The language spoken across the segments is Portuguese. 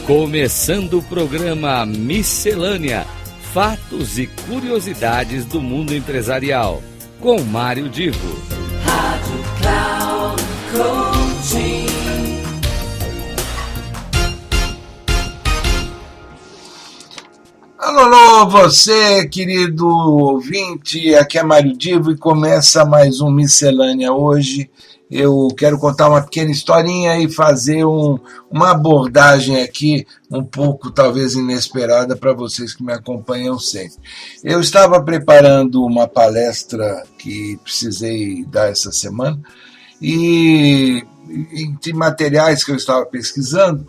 Começando o programa Miscelânea: Fatos e Curiosidades do Mundo Empresarial, com Mário Divo. Rádio Cloud Coaching. Alô, alô, você, querido ouvinte, aqui é Mário Divo e começa mais um Miscelânea hoje. Eu quero contar uma pequena historinha e fazer uma abordagem aqui um pouco, talvez, inesperada para vocês que me acompanham sempre. Eu estava preparando uma palestra que precisei dar essa semana e, entre materiais que eu estava pesquisando,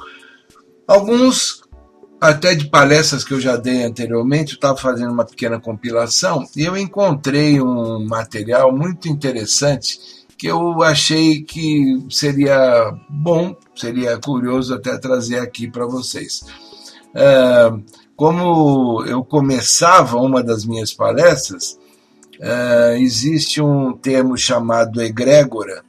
alguns até de palestras que eu já dei anteriormente, eu estava fazendo uma pequena compilação e eu encontrei um material muito interessante que eu achei que seria bom, seria curioso até trazer aqui para vocês. Como eu começava uma das minhas palestras, existe um termo chamado egrégora,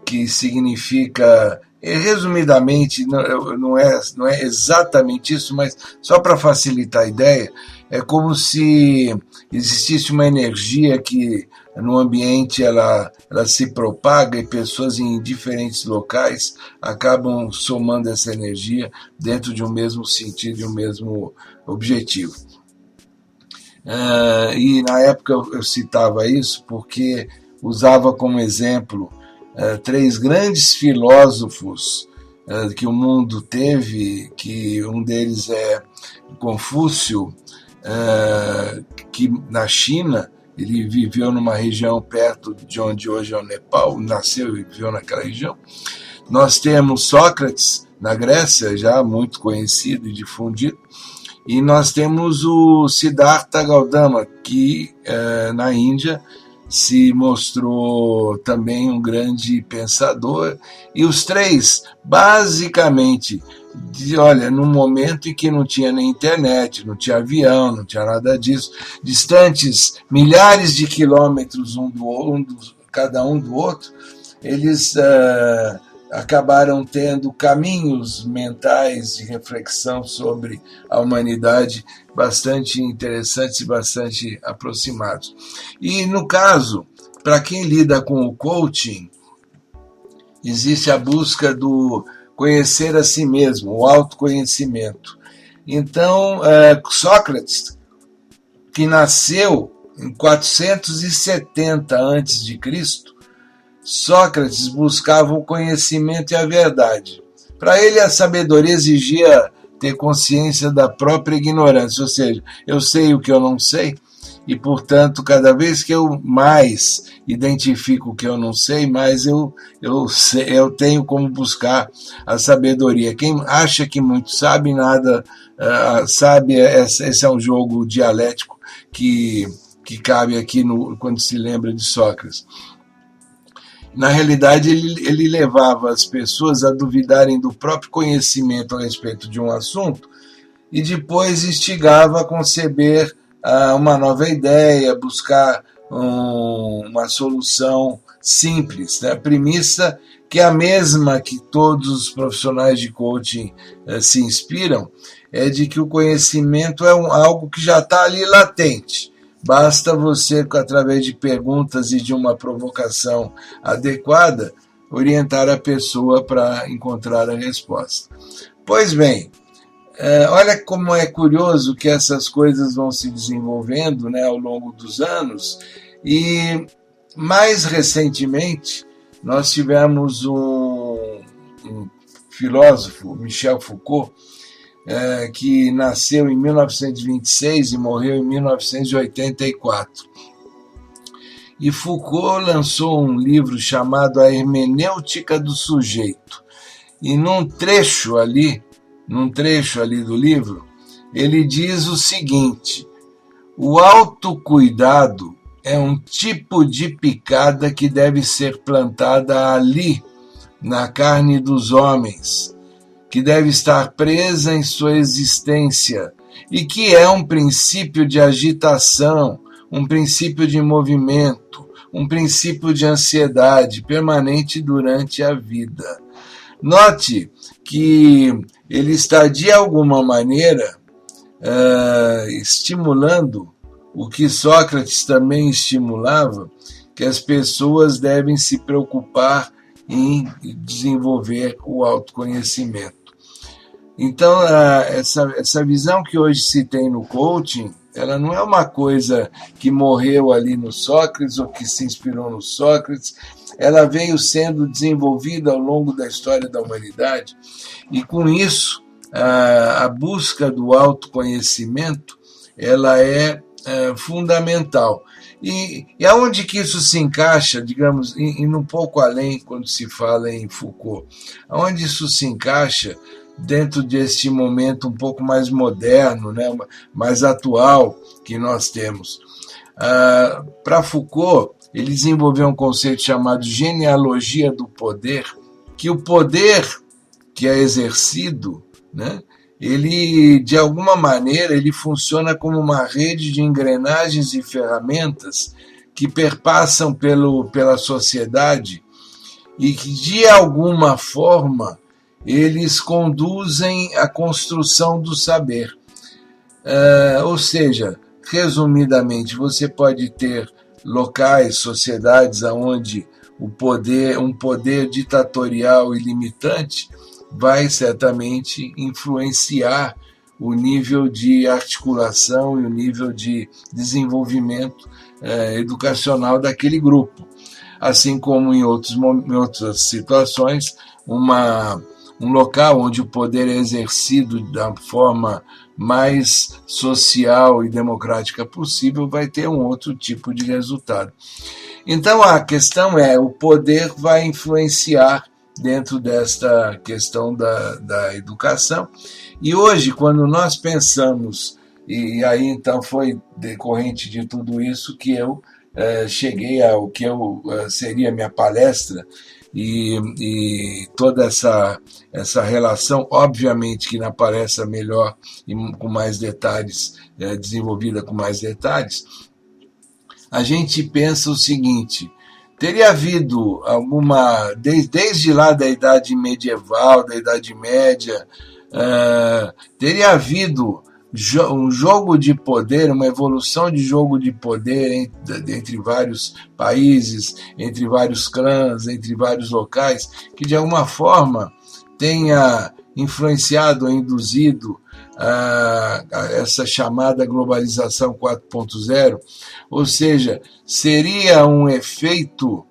que significa, resumidamente, não é exatamente isso, mas só para facilitar a ideia, é como se existisse uma energia que no ambiente ela se propaga e pessoas em diferentes locais acabam somando essa energia dentro de um mesmo sentido e um mesmo objetivo. E na época eu citava isso porque usava como exemplo três grandes filósofos que o mundo teve, que um deles é Confúcio, que na China ele viveu numa região perto de onde hoje é o Nepal, nasceu e viveu naquela região. Nós temos Sócrates na Grécia, já muito conhecido e difundido, e nós temos o Siddhartha Gautama, que na Índia se mostrou também um grande pensador, e os três, basicamente, num momento em que não tinha nem internet, não tinha avião, não tinha nada disso, distantes milhares de quilômetros cada um do outro, eles acabaram tendo caminhos mentais de reflexão sobre a humanidade bastante interessantes e bastante aproximados. E, no caso, para quem lida com o coaching, existe a busca do conhecer a si mesmo, o autoconhecimento. Então, Sócrates, que nasceu em 470 a.C., Sócrates buscava o conhecimento e a verdade. Para ele, a sabedoria exigia ter consciência da própria ignorância, ou seja, eu sei o que eu não sei, e, portanto, cada vez que eu mais identifico o que eu não sei, mais eu tenho como buscar a sabedoria. Quem acha que muito sabe, nada sabe, esse é um jogo dialético que cabe aqui quando se lembra de Sócrates. Na realidade, ele levava as pessoas a duvidarem do próprio conhecimento a respeito de um assunto e depois instigava a conceber uma nova ideia, buscar uma solução simples. Né? A premissa, que é a mesma que todos os profissionais de coaching se inspiram, é de que o conhecimento é algo que já está ali latente. Basta você, através de perguntas e de uma provocação adequada, orientar a pessoa para encontrar a resposta. Pois bem, olha como é curioso que essas coisas vão se desenvolvendo, né, ao longo dos anos, e mais recentemente nós tivemos um filósofo, Michel Foucault, que nasceu em 1926 e morreu em 1984. E Foucault lançou um livro chamado A Hermenêutica do Sujeito. E num trecho ali do livro, ele diz o seguinte: o autocuidado é um tipo de picada que deve ser plantada ali, na carne dos homens, que deve estar presa em sua existência e que é um princípio de agitação, um princípio de movimento, um princípio de ansiedade permanente durante a vida. Note que ele está, de alguma maneira, estimulando o que Sócrates também estimulava, que as pessoas devem se preocupar em desenvolver o autoconhecimento. Então, essa visão que hoje se tem no coaching, ela não é uma coisa que morreu ali no Sócrates ou que se inspirou no Sócrates, ela veio sendo desenvolvida ao longo da história da humanidade, e com isso, a busca do autoconhecimento, ela é fundamental. E aonde que isso se encaixa, digamos, indo um pouco além quando se fala em Foucault, aonde isso se encaixa dentro deste momento um pouco mais moderno, né, mais atual que nós temos. Para Foucault, ele desenvolveu um conceito chamado genealogia do poder, que o poder que é exercido, né, ele, de alguma maneira, ele funciona como uma rede de engrenagens e ferramentas que perpassam pela sociedade e que, de alguma forma, eles conduzem à construção do saber. Ou seja, resumidamente, você pode ter locais, sociedades onde um poder ditatorial e limitante vai certamente influenciar o nível de articulação e o nível de desenvolvimento educacional daquele grupo. Assim como em outras situações, um local onde o poder é exercido da forma mais social e democrática possível vai ter um outro tipo de resultado. Então a questão o poder vai influenciar dentro desta questão da educação. E hoje, quando nós pensamos, e aí então foi decorrente de tudo isso que eu cheguei ao que seria minha palestra, e toda essa relação, obviamente que na palestra melhor e com mais detalhes, desenvolvida com mais detalhes, a gente pensa o seguinte: teria havido alguma, desde lá da Idade Medieval, da Idade Média, teria havido um jogo de poder, uma evolução de jogo de poder entre vários países, entre vários clãs, entre vários locais, que de alguma forma tenha influenciado ou induzido essa chamada globalização 4.0, ou seja, seria um efeito,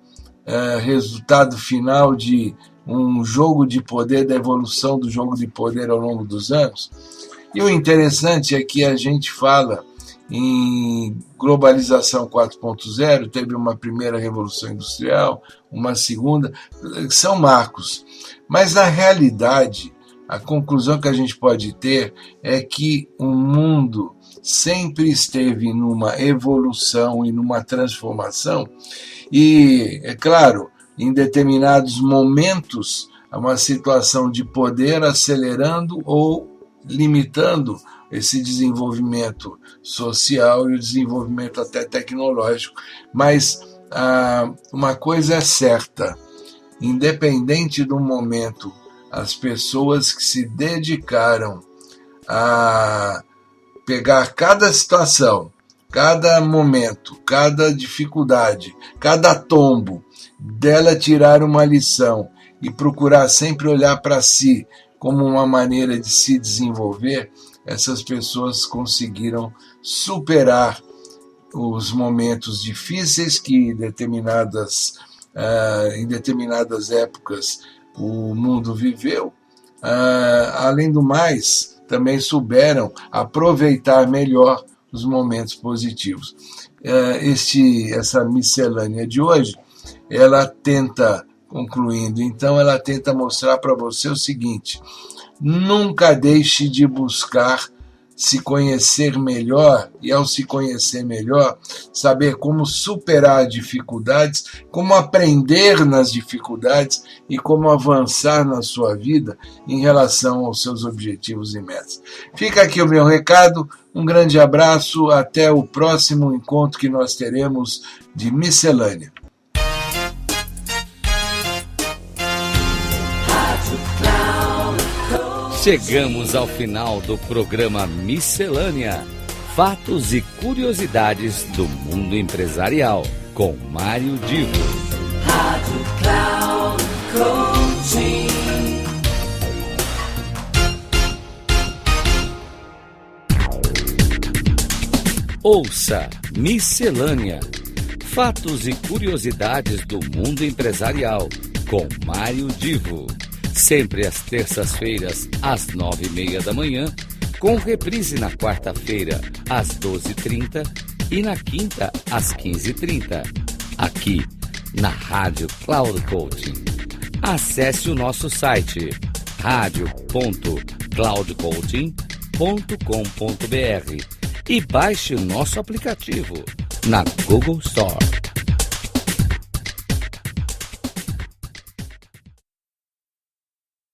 resultado final de um jogo de poder, da evolução do jogo de poder ao longo dos anos. E o interessante é que a gente fala em globalização 4.0, teve uma primeira revolução industrial, uma segunda, são marcos. Mas, na realidade, a conclusão que a gente pode ter é que o mundo sempre esteve numa evolução e numa transformação, e, é claro, em determinados momentos, uma situação de poder acelerando ou limitando esse desenvolvimento social e o desenvolvimento até tecnológico. Mas uma coisa é certa: independente do momento, as pessoas que se dedicaram a pegar cada situação, cada momento, cada dificuldade, cada tombo, dela tirar uma lição e procurar sempre olhar para si como uma maneira de se desenvolver, essas pessoas conseguiram superar os momentos difíceis que em determinadas épocas o mundo viveu. Além do mais, também souberam aproveitar melhor os momentos positivos. Essa miscelânea de hoje, ela tenta, concluindo, então ela tenta mostrar para você o seguinte: nunca deixe de buscar se conhecer melhor, e ao se conhecer melhor, saber como superar dificuldades, como aprender nas dificuldades e como avançar na sua vida em relação aos seus objetivos e metas. Fica aqui o meu recado, um grande abraço, até o próximo encontro que nós teremos de Miscelânea. Chegamos ao final do programa Miscelânea: Fatos e Curiosidades do Mundo Empresarial, com Mário Divo. Rádio Cloud Coaching. Ouça Miscelânea: Fatos e Curiosidades do Mundo Empresarial, com Mário Divo. Sempre às terças-feiras, às 9h30 da manhã, com reprise na quarta-feira, às 12h30 e na quinta, às 15h30. Aqui, na Rádio Cloud Coaching. Acesse o nosso site radio.cloudcoaching.com.br e baixe o nosso aplicativo na Google Store.